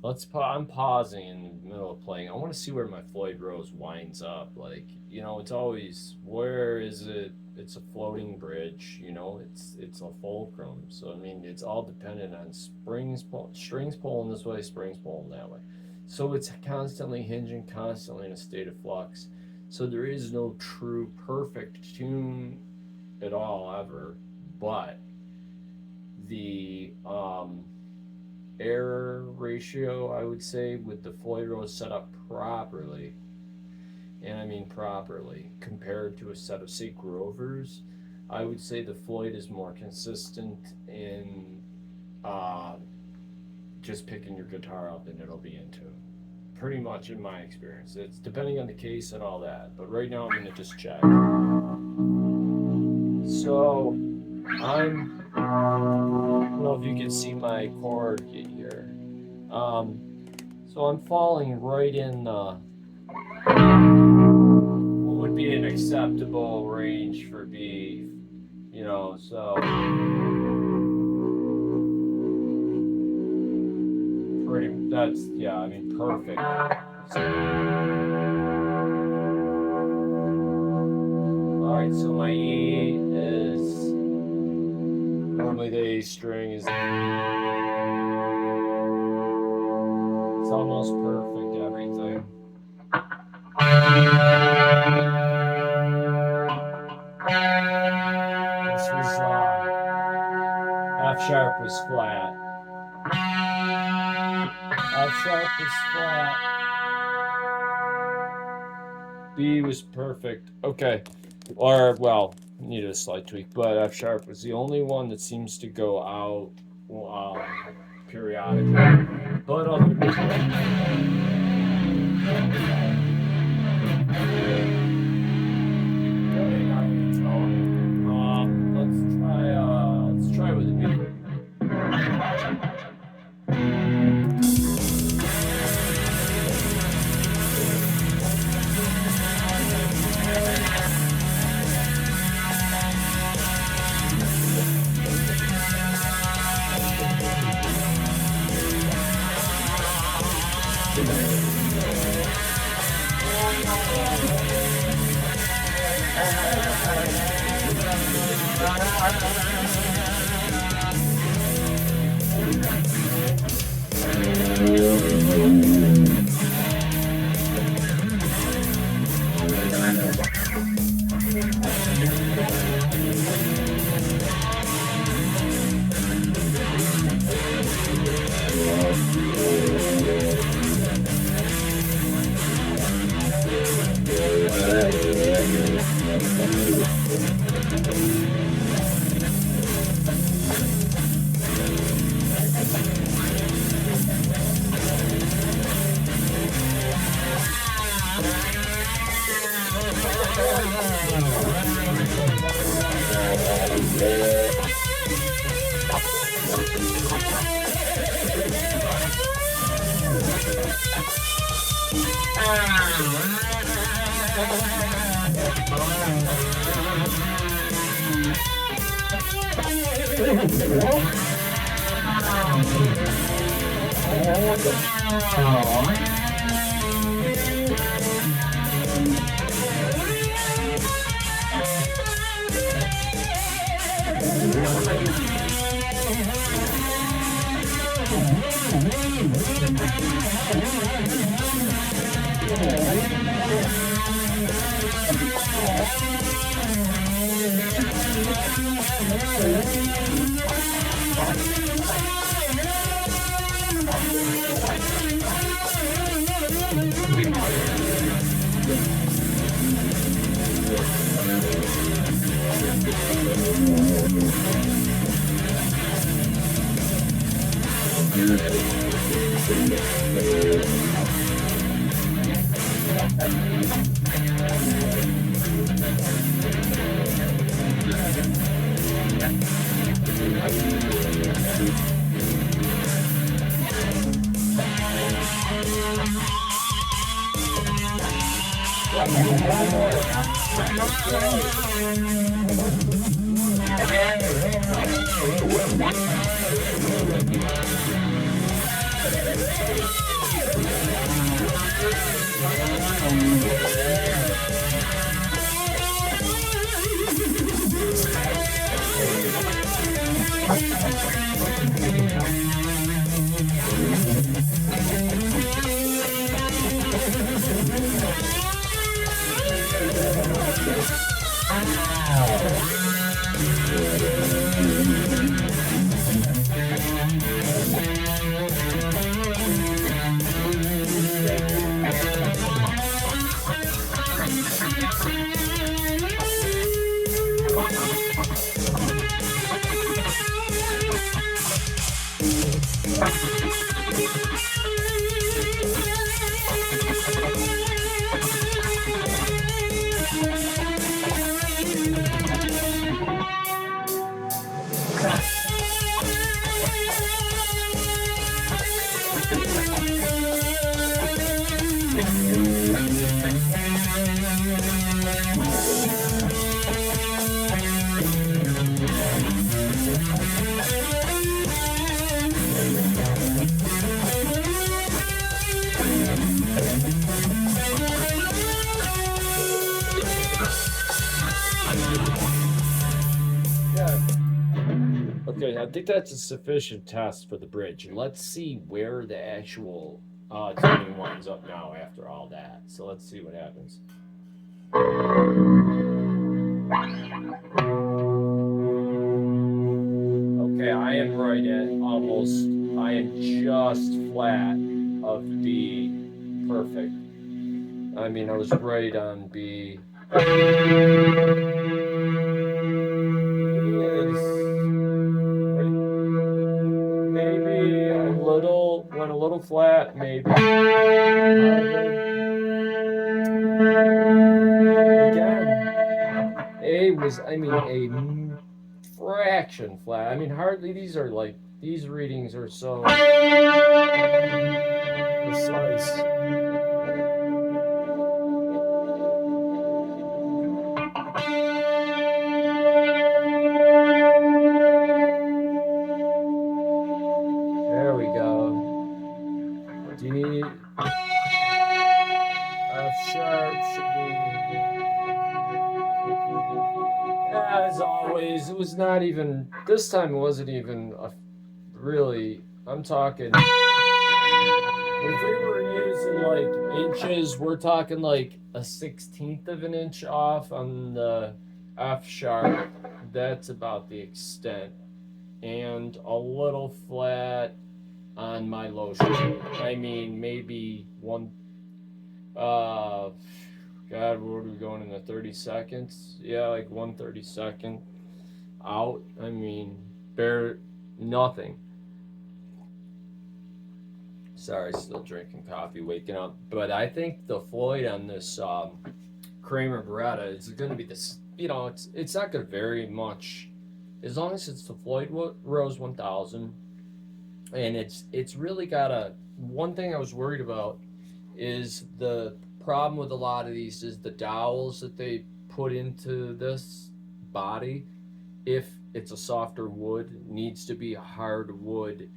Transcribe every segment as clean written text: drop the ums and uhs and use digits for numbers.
I'm pausing in the middle of playing. I want to see where my Floyd Rose winds up. Like, it's always, where is it? It's a floating bridge. It's a fulcrum. So I mean, it's all dependent on strings pulling this way, springs pulling that way. So it's constantly hinging, constantly in a state of flux. So there is no true perfect tune at all ever, but the error ratio, I would say, with the Floyd Rose set up properly, and I mean properly, compared to a set of, say, Grovers, I would say the Floyd is more consistent in just picking your guitar up and it'll be in tune. Pretty much in my experience. It's depending on the case and all that, but right now I'm going to just check. So, I don't know if you can see my chord here. So I'm falling right in what would be an acceptable range for B, so perfect. Alright, so my E is, normally the A string is, it's almost perfect, everything. This was, F sharp was flat. F sharp was flat. B was perfect. Okay. Or, well, needed a slight tweak, but F sharp was the only one that seems to go out periodically. But other than let's try with the B. Okay, I think that's a sufficient test for the bridge. Let's see where the actual tuning winds up now after all that. So let's see what happens. Okay, I am right at almost, I am just flat of B. Perfect. I mean, I was right on B. Maybe a little, went a little flat, maybe. Again, A was, I mean, a fraction flat. I mean, hardly, these are like, these readings are so precise. There we go. D, F sharp should be. As always, it was not even, this time it wasn't even a really, I'm talking, if we were using like inches, we're talking like a 1/16 of an inch off on the F sharp. That's about the extent. And a little flat on my low string. I mean, maybe one, God, what are we going in the 30 seconds? Yeah, like 1/32 out. I mean, bare nothing. Sorry, still drinking coffee, waking up. But I think the Floyd on this Kramer Beretta is going to be this. You know, it's not going to vary much, as long as it's the Floyd Rose 1000, and it's really got a. One thing I was worried about is the problem with a lot of these is the dowels that they put into this body. If it's a softer wood, needs to be a hard wood,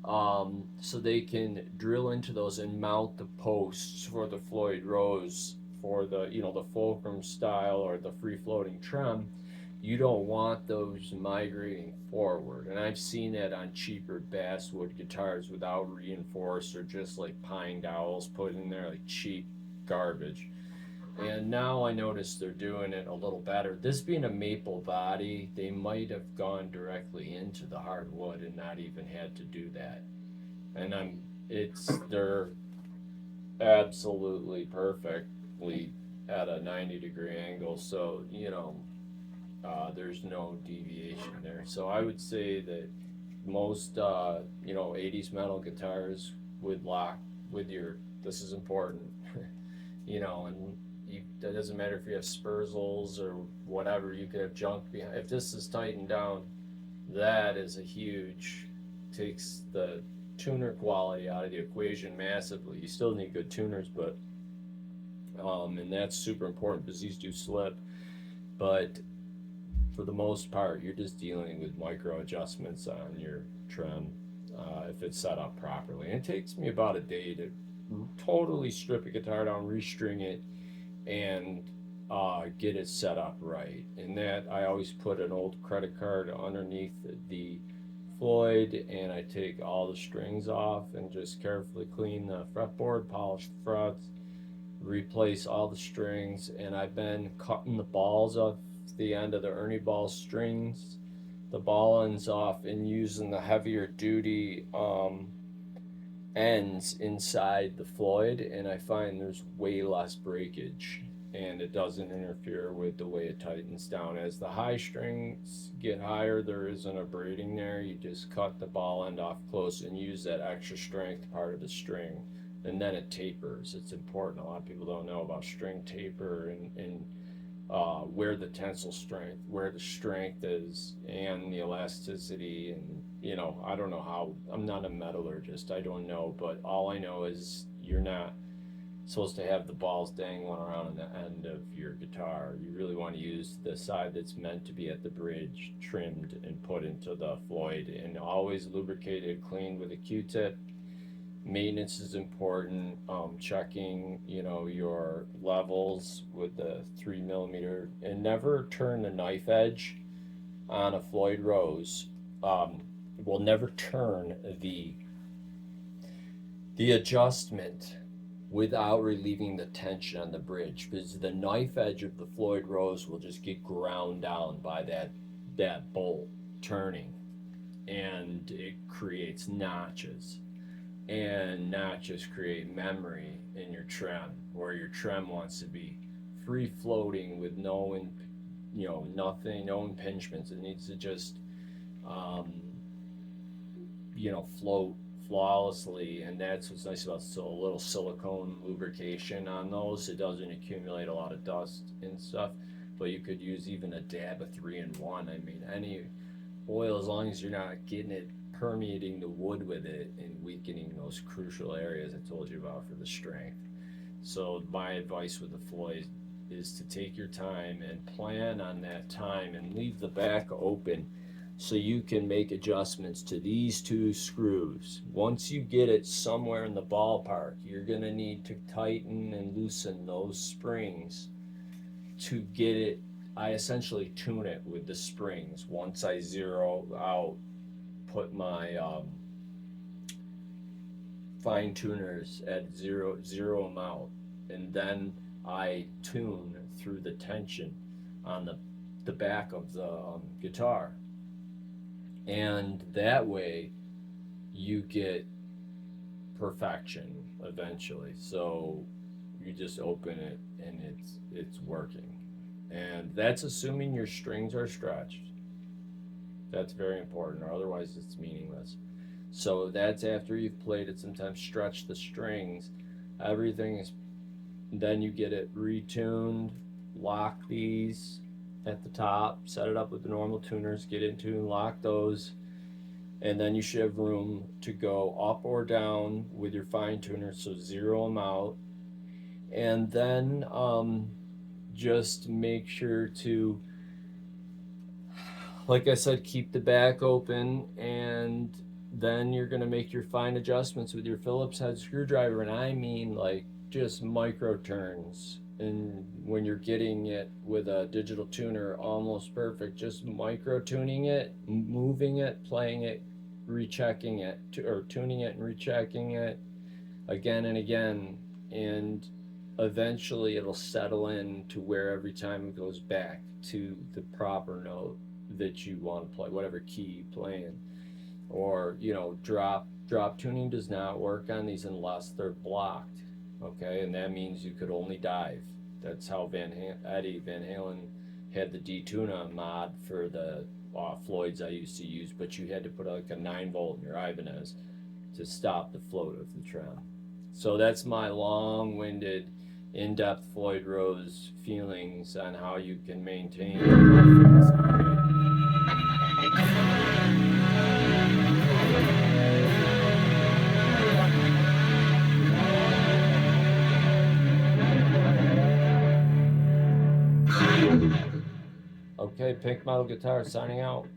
so they can drill into those and mount the posts for the Floyd Rose, for the the fulcrum style or the free floating trem. You don't want those migrating forward, and I've seen that on cheaper basswood guitars without reinforced or just like pine dowels put in there, like cheap garbage. And now I notice they're doing it a little better. This being a maple body, they might have gone directly into the hardwood and not even had to do that. And they're absolutely perfectly at a 90-degree angle, so there's no deviation there. So I would say that most 80s metal guitars would lock with your. This is important, and that doesn't matter if you have Spurzels or whatever. You could have junk behind. If this is tightened down, that is a huge, takes the tuner quality out of the equation massively. You still need good tuners, but and that's super important because these do slip. But for the most part, you're just dealing with micro adjustments on your trem, if it's set up properly. And it takes me about a day to totally strip a guitar down, restring it, and get it set up right. And that I always put an old credit card underneath the Floyd, and I take all the strings off and just carefully clean the fretboard, polish the frets, replace all the strings. And I've been cutting the balls off the end of the Ernie ball strings, the ball ends off, and using the heavier duty ends inside the Floyd, and I find there's way less breakage, and it doesn't interfere with the way it tightens down. As the high strings get higher, there isn't a braiding there. You just cut the ball end off close and use that extra strength part of the string, and then it tapers. It's important. A lot of people don't know about string taper and where the tensile strength, where the strength is, and the elasticity. And I don't know how. I'm not a metallurgist. I don't know, but all I know is you're not supposed to have the balls dangling around on the end of your guitar. You really want to use the side that's meant to be at the bridge, trimmed and put into the Floyd, and always lubricated, cleaned with a Q-tip. Maintenance is important. Checking, your levels with the 3mm, and never turn the knife edge on a Floyd Rose. Will never turn the adjustment without relieving the tension on the bridge, because the knife edge of the Floyd Rose will just get ground down by that bolt turning, and it creates notches. And notches create memory in your trem, where your trem wants to be free floating with nothing, no impingements. It needs to just float flawlessly, and that's what's nice about a little silicone lubrication on those. It doesn't accumulate a lot of dust and stuff, but you could use even a dab of 3-in-1. I mean, any oil, as long as you're not getting it permeating the wood with it and weakening those crucial areas I told you about for the strength. So my advice with the Floyd is to take your time and plan on that time, and leave the back open so you can make adjustments to these two screws. Once you get it somewhere in the ballpark, you're going to need to tighten and loosen those springs to get it. I essentially tune it with the springs. Once I zero out, put my fine tuners at zero amount, and then I tune through the tension on the back of the guitar, and that way you get perfection eventually. So you just open it and it's working, and that's assuming your strings are stretched. That's very important, or otherwise it's meaningless. So that's after you've played it. Sometimes stretch the strings. Everything is. Then you get it retuned. Lock these at the top. Set it up with the normal tuners. Get it tuned. Lock those, and then you should have room to go up or down with your fine tuner. So zero them out, and then just make sure to, like I said, keep the back open, and then you're going to make your fine adjustments with your Phillips head screwdriver. And I mean like just micro turns. And when you're getting it with a digital tuner almost perfect, just micro tuning it, moving it, playing it, rechecking it, or tuning it and rechecking it again and again. And eventually it'll settle in to where every time it goes back to the proper note that you want to play, whatever key you play in. Or drop tuning does not work on these unless they're blocked, okay? And that means you could only dive. That's how Eddie Van Halen had the D-Tuna mod for the Floyds I used to use, but you had to put like a 9-volt in your Ibanez to stop the float of the trem. So that's my long-winded, in-depth Floyd Rose feelings on how you can maintain Okay, Pink Metal Guitar signing out.